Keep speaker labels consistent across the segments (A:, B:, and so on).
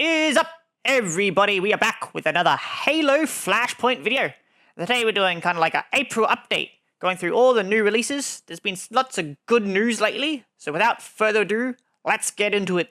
A: Is up, everybody? We are back with another Halo Flashpoint video. Today we're doing kind of like an April update, going through all the new releases. There's been lots of good news lately, so without further ado, let's get into it.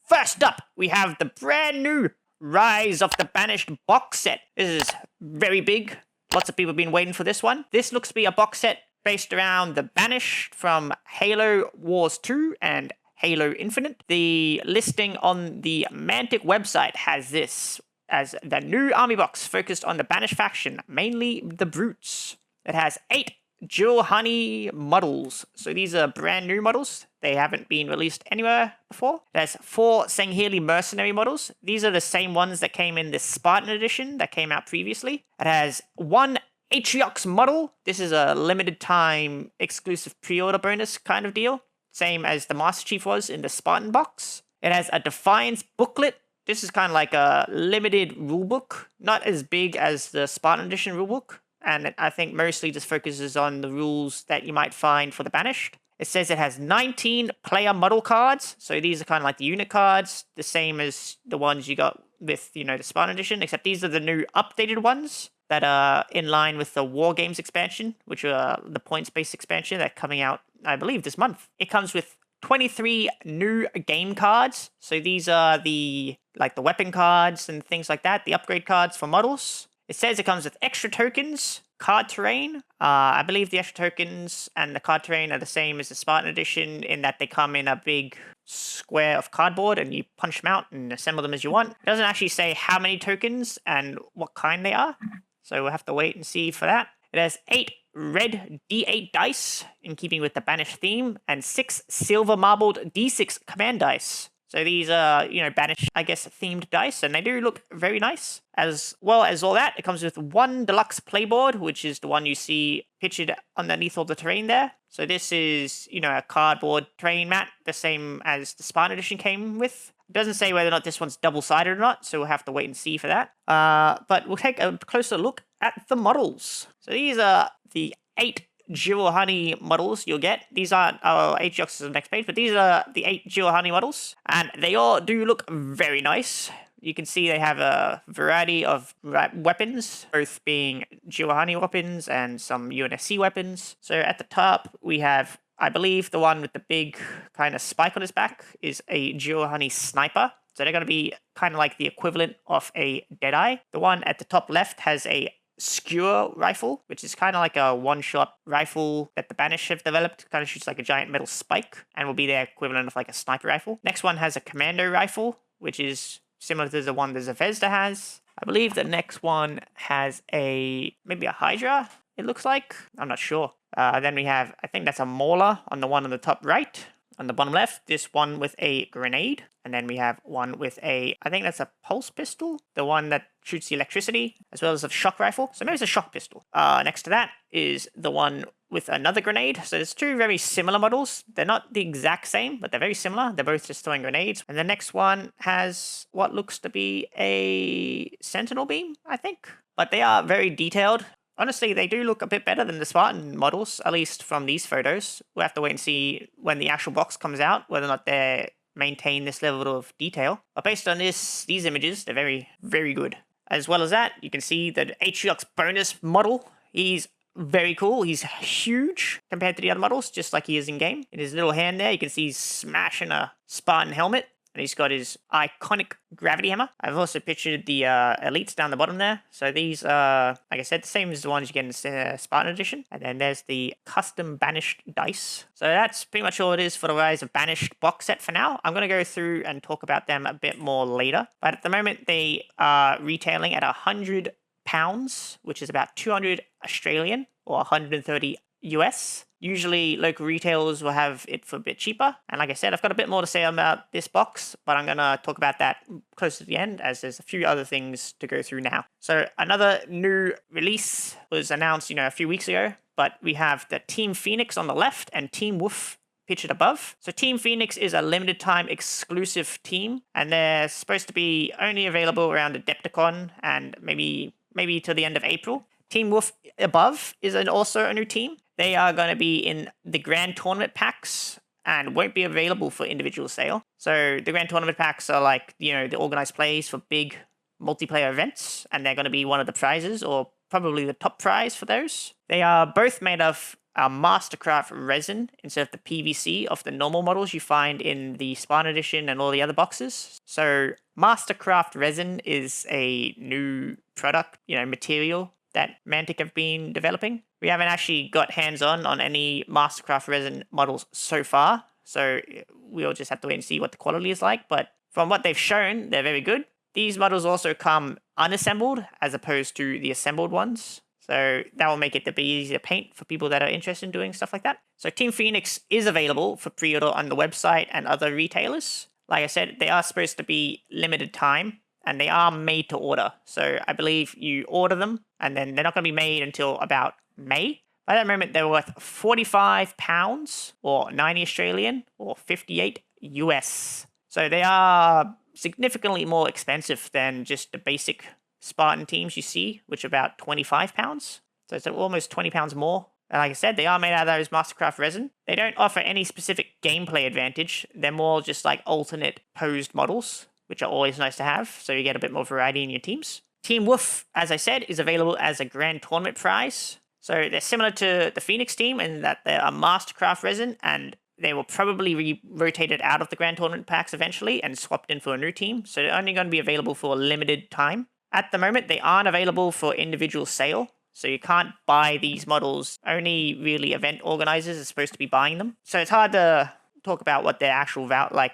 A: First up, we have the brand new Rise of the Banished box set. This is very big. Lots of people have been waiting for this one. This looks to be a box set based around the Banished from Halo Wars 2 and Halo Infinite. The listing on the Mantic website has this as the new army box focused on the Banished faction, mainly the Brutes. It has 8 Jewel Honey models. So these are brand new models. They haven't been released anywhere before. It has 4 Sangheili mercenary models. These are the same ones that came in the Spartan edition that came out previously. It has 1 Atriox model. This is a limited time exclusive pre-order bonus kind of deal. Same as the Master Chief was in the Spartan box. It has a Defiance booklet. This is kind of like a limited rulebook. Not as big as the Spartan edition rulebook. And I think mostly just focuses on the rules that you might find for the Banished. It says it has 19 player model cards. So these are kind of like the unit cards. The same as the ones you got with, the Spartan edition. Except these are the new updated ones that are in line with the War Games expansion, which are the points-based expansion that are coming out, I believe, this month. It comes with 23 new game cards. So these are the weapon cards and things like that, the upgrade cards for models. It says it comes with extra tokens, card terrain. I believe the extra tokens and the card terrain are the same as the Spartan edition in that they come in a big square of cardboard and you punch them out and assemble them as you want. It doesn't actually say how many tokens and what kind they are. So we'll have to wait and see for that. It has 8 red D8 dice, in keeping with the Banished theme, and 6 silver marbled D6 command dice. So these are, Banished, I guess, themed dice, and they do look very nice. As well as all that, it comes with 1 deluxe playboard, which is the one you see pictured underneath all the terrain there. So this is, a cardboard terrain mat, the same as the Spartan edition came with. It doesn't say whether or not this one's double-sided or not, so we'll have to wait and see for that. But we'll take a closer look at the models. So these are the 8 Jewel Honey models you'll get. These aren't Atriox is the next page, but these are the 8 Jewel Honey models, and they all do look very nice. You can see they have a variety of weapons, both being Jewel Honey weapons and some UNSC weapons. So at the top, we have, I believe, the one with the big kind of spike on his back is a Jewel Honey sniper. So they're going to be kind of like the equivalent of a Deadeye. The one at the top left has a skewer rifle, which is kind of like a one-shot rifle that the Banished have developed. Kind of shoots like a giant metal spike and will be their equivalent of like a sniper rifle. Next one has a commando rifle, which is similar to the one the Zvezda has. I believe the next one has maybe a Hydra, it looks like. I'm not sure. Then we have, I think that's a Mauler on the one on the top right. On the bottom left, this one with a grenade. And then we have one with I think that's a pulse pistol. The one that shoots the electricity, as well as a shock rifle. So maybe it's a shock pistol. Next to that is the one with another grenade. So there's 2 very similar models. They're not the exact same, but they're very similar. They're both just throwing grenades. And the next one has what looks to be a sentinel beam, I think. But they are very detailed. Honestly, they do look a bit better than the Spartan models, at least from these photos. We'll have to wait and see when the actual box comes out, whether or not they maintain this level of detail. But based on these images, they're very, very good. As well as that, you can see that Atriox bonus model. He's very cool. He's huge compared to the other models, just like he is in-game. In his little hand there, you can see he's smashing a Spartan helmet. And he's got his iconic gravity hammer. I've also pictured the elites down the bottom there. So these are, like I said, the same as the ones you get in the Spartan edition. And then there's the custom Banished dice. So that's pretty much all it is for the Rise of Banished box set for now. I'm going to go through and talk about them a bit more later. But at the moment, they are retailing at £100, which is about 200 Australian or 130 US. Usually local retailers will have it for a bit cheaper. And like I said, I've got a bit more to say about this box, but I'm going to talk about that close to the end as there's a few other things to go through now. So another new release was announced, a few weeks ago, but we have the Team Phoenix on the left and Team Wolf pictured above. So Team Phoenix is a limited time exclusive team, and they're supposed to be only available around Adepticon and maybe till the end of April. Team Wolf above is also a new team. They are going to be in the Grand Tournament packs and won't be available for individual sale. So the Grand Tournament packs are like, the organized plays for big multiplayer events, and they're going to be one of the prizes, or probably the top prize for those. They are both made of Mastercraft resin instead of the PVC of the normal models you find in the Spartan edition and all the other boxes. So Mastercraft resin is a new product, material that Mantic have been developing. We haven't actually got hands-on any Mastercraft resin models so far, so we'll just have to wait and see what the quality is like, but from what they've shown, they're very good. These models also come unassembled as opposed to the assembled ones, so that will make it a bit easier to paint for people that are interested in doing stuff like that. So Team Phoenix is available for pre-order on the website and other retailers. Like I said, they are supposed to be limited time, and they are made to order. So I believe you order them, and then they're not going to be made until about May. By that moment, they're worth £45, or 90 Australian, or 58 US. So they are significantly more expensive than just the basic Spartan teams you see, which are about £25. So it's almost £20 more. And like I said, they are made out of those Mastercraft resin. They don't offer any specific gameplay advantage. They're more just like alternate posed models, which are always nice to have, so you get a bit more variety in your teams. Team Wolf, as I said, is available as a Grand Tournament prize. So they're similar to the Phoenix team in that they're a Mastercraft resin, and they will probably be rotated out of the Grand Tournament packs eventually and swapped in for a new team. So they're only going to be available for a limited time. At the moment, they aren't available for individual sale, so you can't buy these models. Only really event organizers are supposed to be buying them. So it's hard to talk about what their actual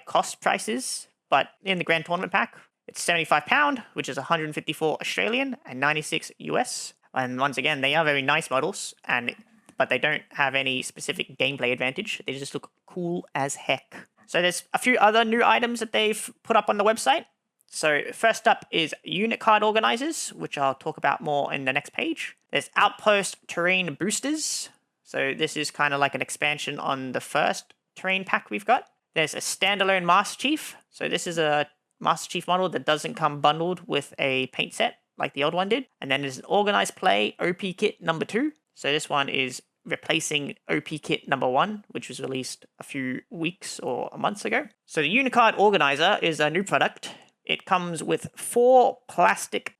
A: cost price is. But in the Grand Tournament pack, it's £75, which is 154 Australian and 96 US. And once again, they are very nice models, but they don't have any specific gameplay advantage. They just look cool as heck. So there's a few other new items that they've put up on the website. So first up is unit card organizers, which I'll talk about more in the next page. There's outpost terrain boosters. So this is kind of like an expansion on the first terrain pack we've got. There's a standalone Master Chief. So this is a Master Chief model that doesn't come bundled with a paint set like the old one did. And then there's an organized play OP kit number 2. So this one is replacing OP kit number 1, which was released a few weeks or months ago. So the Unicard Organizer is a new product. It comes with 4 plastic,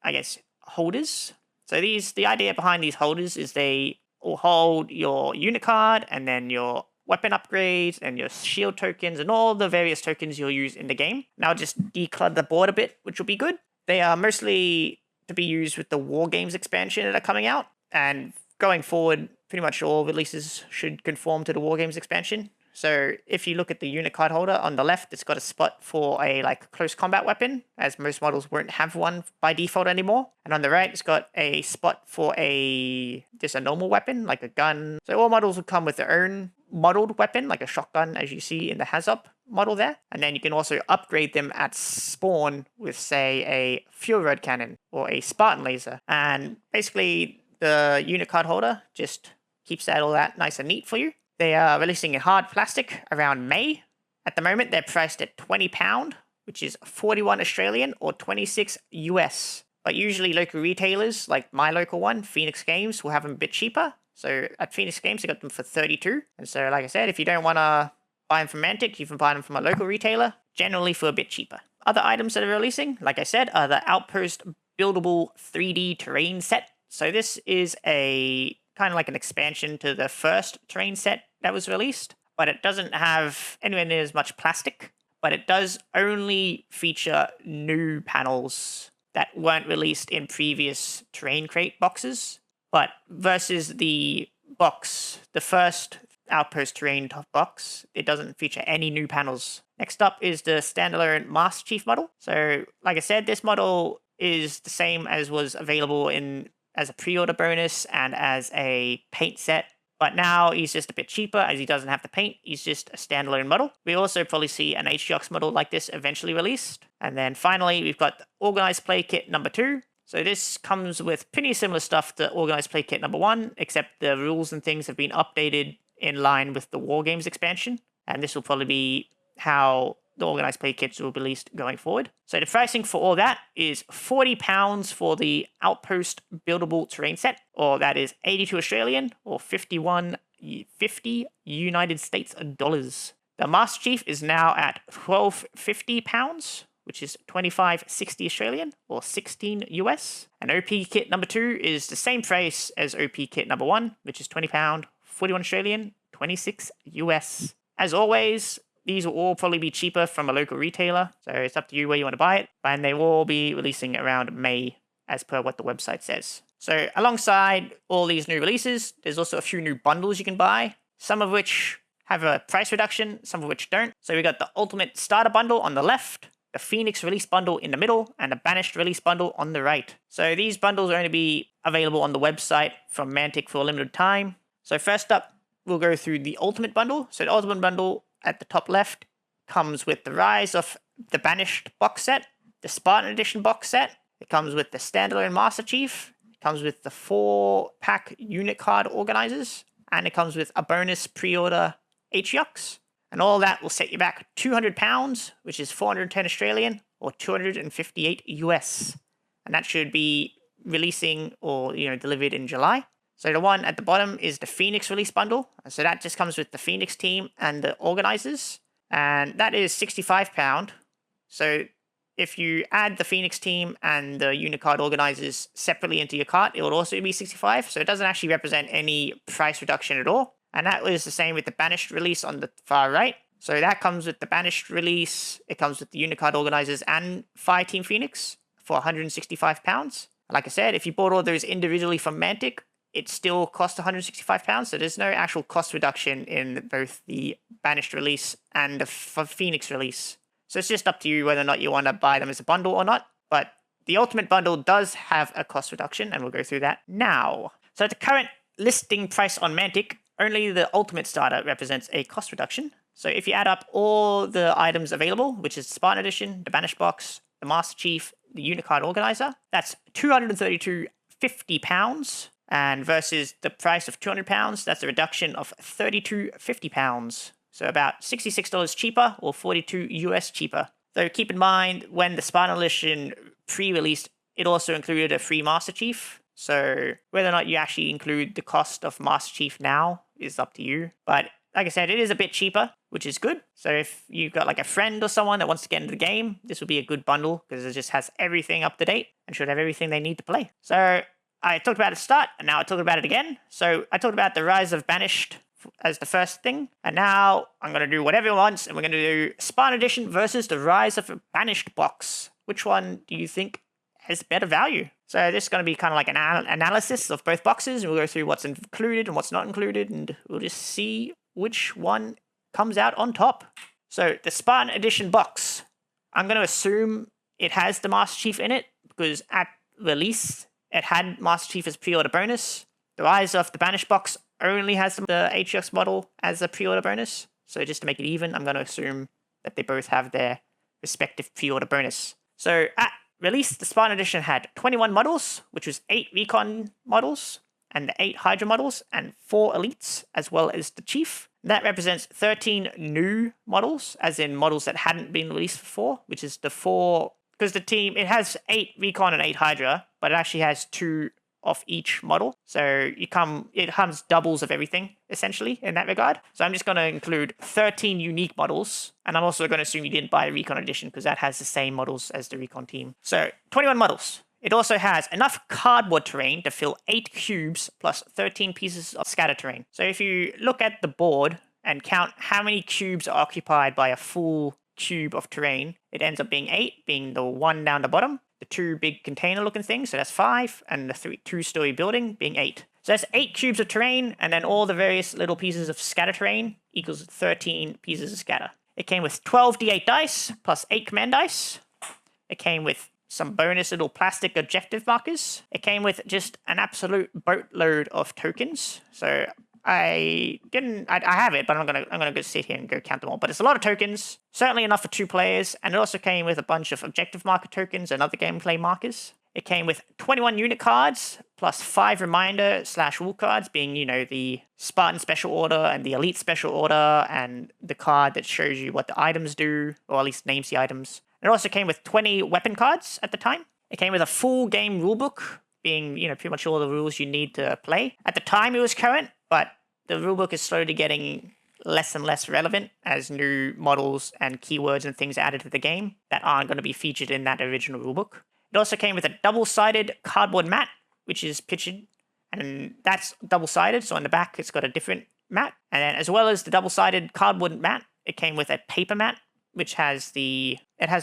A: holders. So the idea behind these holders is they will hold your Unicard and then your weapon upgrades and your shield tokens and all the various tokens you'll use in the game. Now just declutter the board a bit, which will be good. They are mostly to be used with the War Games expansion that are coming out, and going forward, pretty much all releases should conform to the War Games expansion. So if you look at the unit card holder on the left, it's got a spot for a close combat weapon, as most models won't have one by default anymore. And on the right, it's got a spot for just a normal weapon, like a gun. So all models will come with their own modeled weapon, like a shotgun, as you see in the Hazop model there. And then you can also upgrade them at spawn with, say, a fuel rod cannon or a Spartan laser. And basically, the unit card holder just keeps all that nice and neat for you. They are releasing in hard plastic around May. At the moment, they're priced at £20, which is 41 Australian or 26 US. But usually local retailers, like my local one, Phoenix Games, will have them a bit cheaper. So at Phoenix Games, I got them for 32. And so, like I said, if you don't want to buy them from Mantic, you can buy them from a local retailer, generally for a bit cheaper. Other items that are releasing, like I said, are the Outpost Buildable 3D Terrain Set. So this is a kind of like an expansion to the first terrain set that was released, but it doesn't have anywhere near as much plastic, but it does only feature new panels that weren't released in previous terrain crate boxes. But versus the box, the first Outpost terrain top box, it doesn't feature any new panels. Next up is the standalone Master Chief model. So like I said, this model is the same as was available as a pre-order bonus and as a paint set. But now he's just a bit cheaper as he doesn't have the paint. He's just a standalone model. We also probably see an Atriox model like this eventually released. And then finally, we've got the Organized Play Kit number 2. So this comes with pretty similar stuff to Organized Play Kit number 1, except the rules and things have been updated in line with the War Games expansion. And this will probably be how the Organized Play Kits will be released going forward. So the pricing for all that is £40 for the Outpost Buildable Terrain Set, or that is 82 Australian or 51.50 United States dollars. The Master Chief is now at £12.50, which is 25.60 Australian or 16 US. And OP kit number 2 is the same price as OP kit number 1, which is £20, 41 Australian, 26 US. As always, these will all probably be cheaper from a local retailer, so it's up to you where you want to buy it. And they will all be releasing around May, as per what the website says. So alongside all these new releases, there's also a few new bundles you can buy, some of which have a price reduction, some of which don't. So we got the Ultimate Starter Bundle on the left, the Phoenix Release Bundle in the middle, and the Banished Release Bundle on the right. So these bundles are going to be available on the website from Mantic for a limited time. So first up, we'll go through the Ultimate Bundle. So the Ultimate Bundle at the top left comes with the Rise of the Banished box set, the Spartan Edition box set. It comes with the Standalone Master Chief. It comes with the 4-pack unit card organizers. And it comes with a bonus pre-order Atriox. And all that will set you back £200, which is 410 Australian or 258 US. And that should be releasing or delivered in July. So the one at the bottom is the Phoenix Release Bundle. So that just comes with the Phoenix team and the organizers. And that is £65. So if you add the Phoenix team and the unit card organizers separately into your cart, it will also be 65. So it doesn't actually represent any price reduction at all. And that was the same with the Banished release on the far right. So that comes with the Banished release. It comes with the unit card organizers and Fire Team Phoenix for £165. Like I said, if you bought all those individually from Mantic, it still costs £165. So there's no actual cost reduction in both the Banished release and the Phoenix release. So it's just up to you whether or not you want to buy them as a bundle or not. But the Ultimate Bundle does have a cost reduction, and we'll go through that now. So at the current listing price on Mantic, only the Ultimate Starter represents a cost reduction. So if you add up all the items available, which is the Spartan Edition, the Banished Box, the Master Chief, the Unit Card Organizer, that's £232.50. And versus the price of £200, that's a reduction of £32.50. So about $66 cheaper or 42 US cheaper. Though keep in mind, when the Spartan Edition pre-released, it also included a free Master Chief. So whether or not you actually include the cost of Master Chief now is up to you. But like I said, it is a bit cheaper, which is good. So if you've got like a friend or someone that wants to get into the game, this would be a good bundle because it just has everything up to date and should have everything they need to play. So I talked about it at the start, and now I talked about it again. So I talked about the Rise of Banished as the first thing, and now I'm going to do what everyone wants, and we're going to do Spartan Edition versus the Rise of Banished box. Which one do you think has better value? So this is going to be kind of like an analysis of both boxes, and we'll go through what's included and what's not included, and we'll just see which one comes out on top. So the Spartan Edition box, I'm going to assume it has the Master Chief in it, because at release, it had Master Chief as pre-order bonus. The Rise of the Banished box only has the Atriox model as a pre-order bonus. So just to make it even, I'm going to assume that they both have their respective pre-order bonus. So at release, the Spartan Edition had 21 models, which was 8 Recon models, and the 8 Hydra models, and 4 Elites, as well as the Chief. That represents 13 new models, as in models that hadn't been released before, which is the 4... Because the team, it has 8 Recon and 8 Hydra, but it actually has 2 of each model. So it comes doubles of everything, essentially, in that regard. So I'm just going to include 13 unique models. And I'm also going to assume you didn't buy the Recon Edition because that has the same models as the Recon team. So 21 models. It also has enough cardboard terrain to fill 8 cubes plus 13 pieces of scatter terrain. So if you look at the board and count how many cubes are occupied by a full cube of terrain, it ends up being 8, being the one down the bottom, the 2 big container looking things, so that's 5, and the 2-story building being 8. So that's 8 cubes of terrain, and then all the various little pieces of scatter terrain equals 13 pieces of scatter. It came with 12 D8 dice plus 8 command dice. It came with some bonus little plastic objective markers. It came with just an absolute boatload of tokens. So I have it, but I'm gonna go sit here and go count them all. But it's a lot of tokens, certainly enough for 2 players, and it also came with a bunch of objective marker tokens and other gameplay markers. It came with 21 unit cards, plus 5 reminder / rule cards, being, the Spartan Special Order and the Elite Special Order, and the card that shows you what the items do, or at least names the items. It also came with 20 weapon cards at the time. It came with a full game rulebook, being, pretty much all the rules you need to play. At the time, it was current, but the rulebook is slowly getting less and less relevant as new models and keywords and things are added to the game that aren't going to be featured in that original rulebook. It also came with a double-sided cardboard mat, which is pictured, and that's double-sided, so on the back it's got a different mat. And then as well as the double-sided cardboard mat, it came with a paper mat, which has the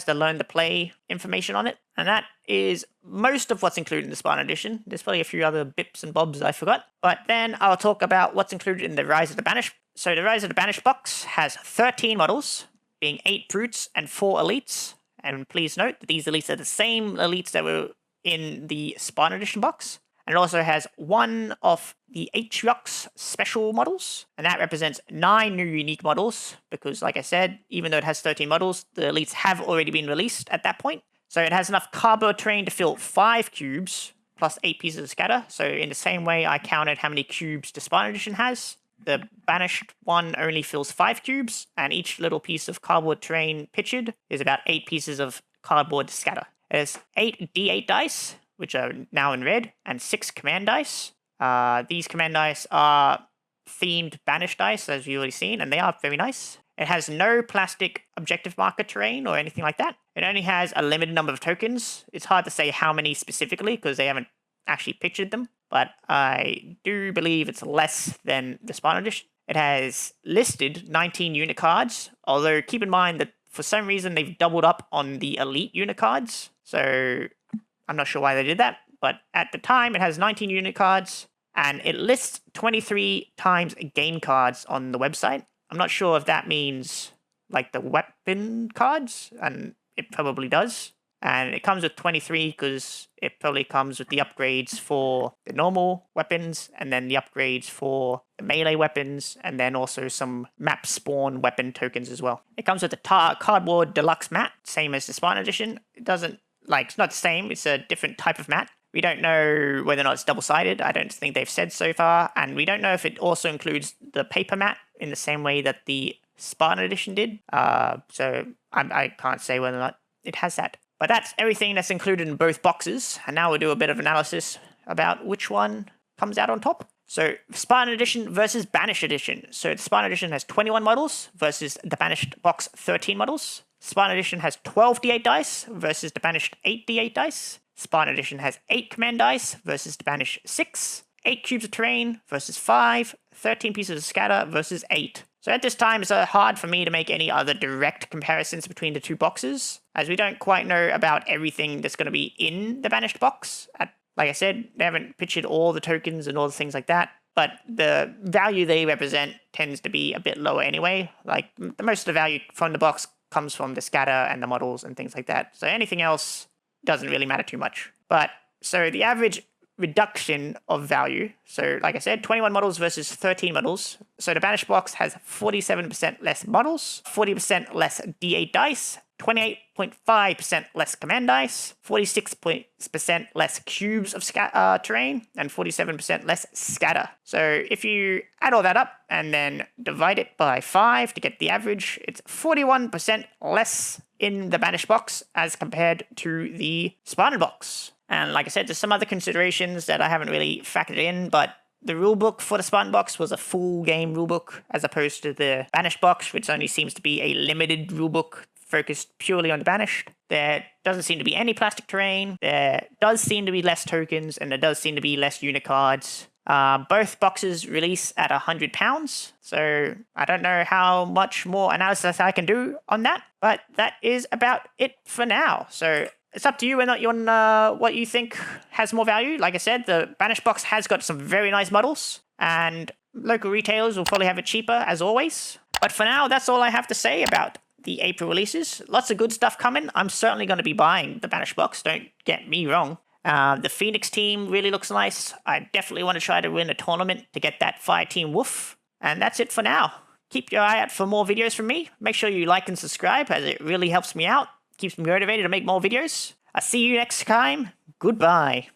A: learn to play information on it. And that is most of what's included in the Spartan Edition. There's probably a few other bips and bobs I forgot. But then I'll talk about what's included in the Rise of the Banished. So the Rise of the Banished box has 13 models, being 8 brutes and 4 elites. And please note that these elites are the same elites that were in the Spartan Edition box. And it also has 1 of the Atriox special models, and that represents 9 new unique models, because like I said, even though it has 13 models, the elites have already been released at that point. So it has enough cardboard terrain to fill 5 cubes, plus 8 pieces of scatter. So in the same way I counted how many cubes the Spartan Edition has, the Banished one only fills 5 cubes, and each little piece of cardboard terrain pictured is about 8 pieces of cardboard scatter. There's 8 D8 dice, which are now in red, and 6 command dice. These command dice are themed Banished dice, as you've already seen, and they are very nice. It has no plastic objective marker terrain or anything like that. It only has a limited number of tokens. It's hard to say how many specifically, because they haven't actually pictured them, but I do believe it's less than the Spartan Edition. It has listed 19 unit cards, although keep in mind that for some reason they've doubled up on the elite unit cards, so I'm not sure why they did that, but at the time it has 19 unit cards, and it lists 23 times game cards on the website. I'm not sure if that means like the weapon cards, and it probably does. And it comes with 23 because it probably comes with the upgrades for the normal weapons, and then the upgrades for the melee weapons, and then also some map spawn weapon tokens as well. It comes with a cardboard deluxe mat, same as the Spartan Edition. It doesn't, it's not the same, it's a different type of mat. We don't know whether or not it's double-sided. I don't think they've said so far. And we don't know if it also includes the paper mat in the same way that the Spartan Edition did. So I can't say whether or not it has that. But that's everything that's included in both boxes. And now we'll do a bit of analysis about which one comes out on top. So Spartan Edition versus Banished Edition. So the Spartan Edition has 21 models versus the Banished box 13 models. Spartan Edition has 12 D8 dice versus the Banished 8 D8 dice. Spartan Edition has 8 command dice versus the Banished 6. 8 cubes of terrain versus 5. 13 pieces of scatter versus 8. So at this time, it's hard for me to make any other direct comparisons between the two boxes, as we don't quite know about everything that's going to be in the Banished box. Like I said, they haven't pictured all the tokens and all the things like that, but the value they represent tends to be a bit lower anyway. Like, most of the value from the box comes from the scatter and the models and things like that. So anything else doesn't really matter too much. But, so the average reduction of value. So, like I said, 21 models versus 13 models. So the Banished box has 47% less models, 40% less D8 dice, 28.5% less command dice, 46% less cubes of terrain, and 47% less scatter. So if you add all that up and then divide it by 5 to get the average, it's 41% less in the Banished box as compared to the Spartan box. And like I said, there's some other considerations that I haven't really factored in, but the rulebook for the Spartan box was a full game rulebook as opposed to the Banished box, which only seems to be a limited rulebook focused purely on the Banished. There doesn't seem to be any plastic terrain, there does seem to be less tokens, and there does seem to be less unit cards. Both boxes release at £100, so I don't know how much more analysis I can do on that, but that is about it for now. So it's up to you whether or not what you think has more value. Like I said, the Banished box has got some very nice models, and local retailers will probably have it cheaper, as always. But for now, that's all I have to say about the April releases. Lots of good stuff coming. I'm certainly going to be buying the Banished box, don't get me wrong. The Phoenix team really looks nice. I definitely want to try to win a tournament to get that Fire Team Woof. And that's it for now. Keep your eye out for more videos from me. Make sure you like and subscribe, as it really helps me out. Keeps me motivated to make more videos. I'll see you next time. Goodbye.